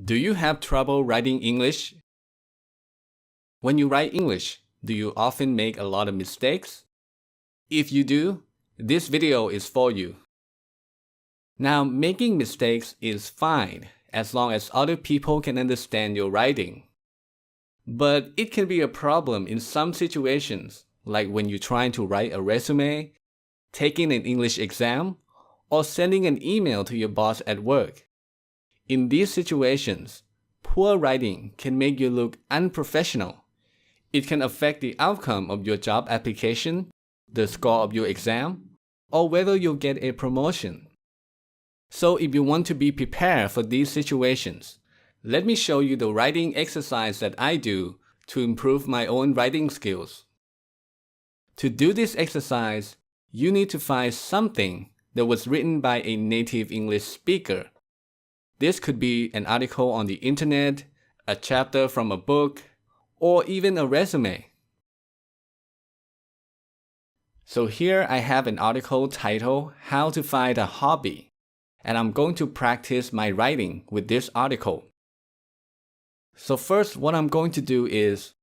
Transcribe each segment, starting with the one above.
Do you have trouble writing English? When you write English, do you often make a lot of mistakes? If you do, this video is for you. Now, making mistakes is fine as long as other people can understand your writing. But it can be a problem in some situations, like when you're trying to write a resume, taking an English exam, or sending an email to your boss at work. In these situations, poor writing can make you look unprofessional. It can affect the outcome of your job application, the score of your exam, or whether you'll get a promotion. So if you want to be prepared for these situations, let me show you the writing exercise that I do to improve my own writing skills. To do this exercise, you need to find something that was written by a native English speaker. This could be an article on the internet, a chapter from a book, or even a resume. So here I have an article titled How to Find a Hobby, and I'm going to practice my writing with this article. So first, what I'm going to do is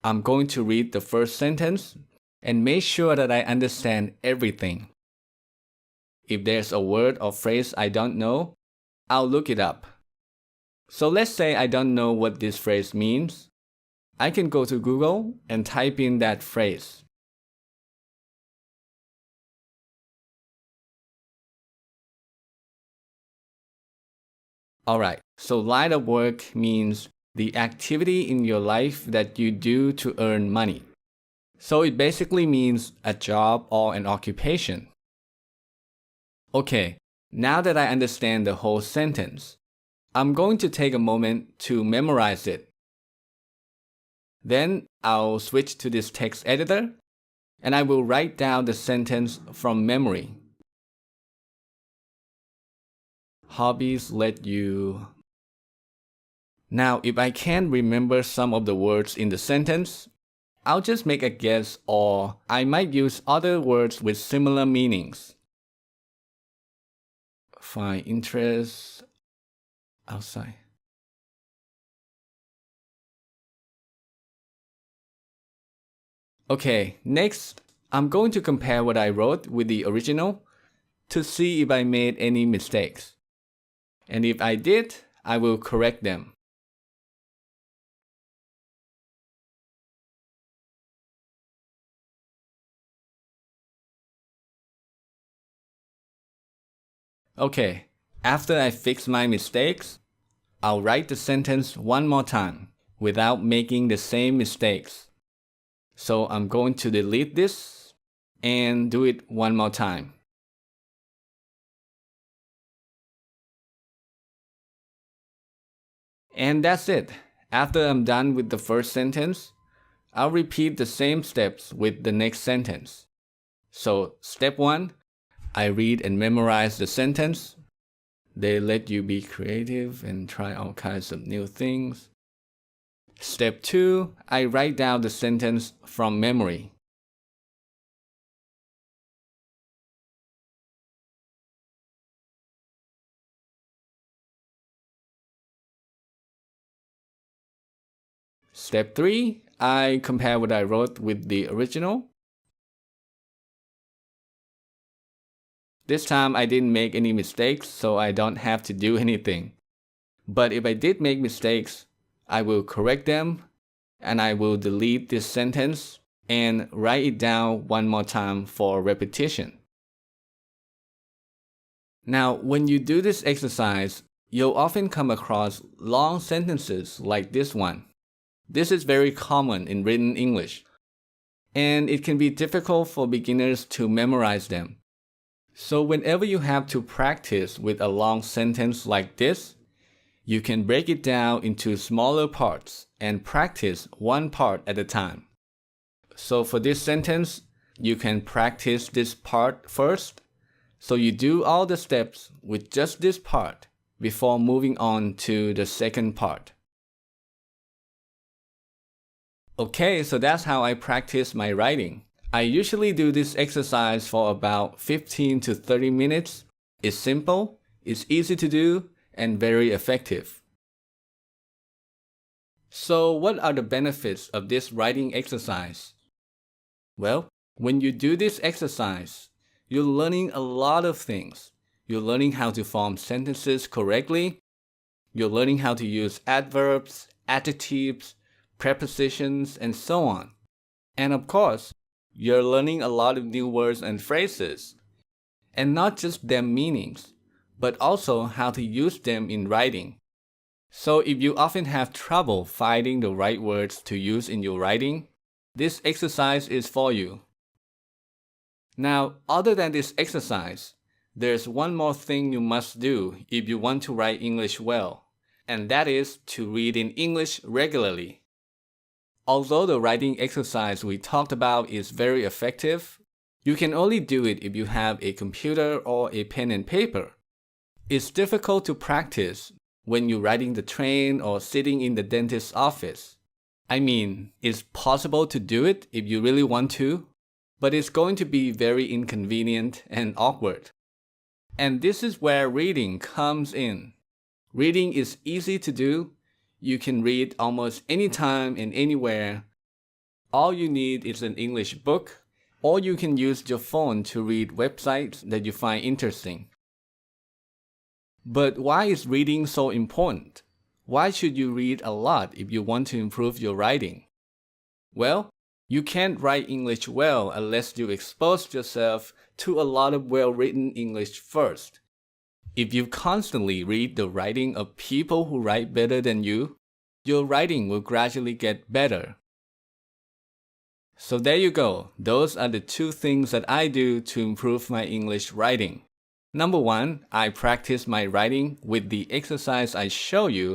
I'm going to read the first sentence and make sure that I understand everything. If there's a word or phrase I don't know, I'll look it up. So let's say I don't know what this phrase means. I can go to Google and type in that phrase. Alright, so line of work means the activity in your life that you do to earn money. So it basically means a job or an occupation. Okay, now that I understand the whole sentence, I'm going to take a moment to memorize it. Then I'll switch to this text editor and I will write down the sentence from memory. Hobbies let you... Now, if I can't remember some of the words in the sentence, I'll just make a guess, or I might use other words with similar meanings. Find interest outside. Okay, next, I'm going to compare what I wrote with the original to see if I made any mistakes. And if I did, I will correct them. Okay, after I fix my mistakes, I'll write the sentence one more time without making the same mistakes. So I'm going to delete this and do it one more time. And that's it. After I'm done with the first sentence, I'll repeat the same steps with the next sentence. So step 1, I read and memorize the sentence. They let you be creative and try all kinds of new things. Step 2, I write down the sentence from memory. Step 3, I compare what I wrote with the original. This time I didn't make any mistakes, so I don't have to do anything. But if I did make mistakes, I will correct them, and I will delete this sentence and write it down one more time for repetition. Now, when you do this exercise, you'll often come across long sentences like this one. This is very common in written English, and it can be difficult for beginners to memorize them. So whenever you have to practice with a long sentence like this, you can break it down into smaller parts and practice one part at a time. So for this sentence, you can practice this part first. So you do all the steps with just this part before moving on to the second part. Okay, so that's how I practice my writing. I usually do this exercise for about 15 to 30 minutes. It's simple, it's easy to do, and very effective. So what are the benefits of this writing exercise? Well, when you do this exercise, you're learning a lot of things. You're learning how to form sentences correctly. You're learning how to use adverbs, adjectives, prepositions, and so on. And of course, you're learning a lot of new words and phrases. And not just their meanings, but also how to use them in writing. So if you often have trouble finding the right words to use in your writing, this exercise is for you. Now, other than this exercise, there's one more thing you must do if you want to write English well, and that is to read in English regularly. Although the writing exercise we talked about is very effective, you can only do it if you have a computer or a pen and paper. It's difficult to practice when you're riding the train or sitting in the dentist's office. I mean, it's possible to do it if you really want to, but it's going to be very inconvenient and awkward. And this is where reading comes in. Reading is easy to do. You can read almost anytime and anywhere. All you need is an English book, or you can use your phone to read websites that you find interesting. But why is reading so important? Why should you read a lot if you want to improve your writing? Well, you can't write English well unless you expose yourself to a lot of well-written English first. If you constantly read the writing of people who write better than you, your writing will gradually get better. So there you go. Those are the two things that I do to improve my English writing. Number one, I practice my writing with the exercise I show you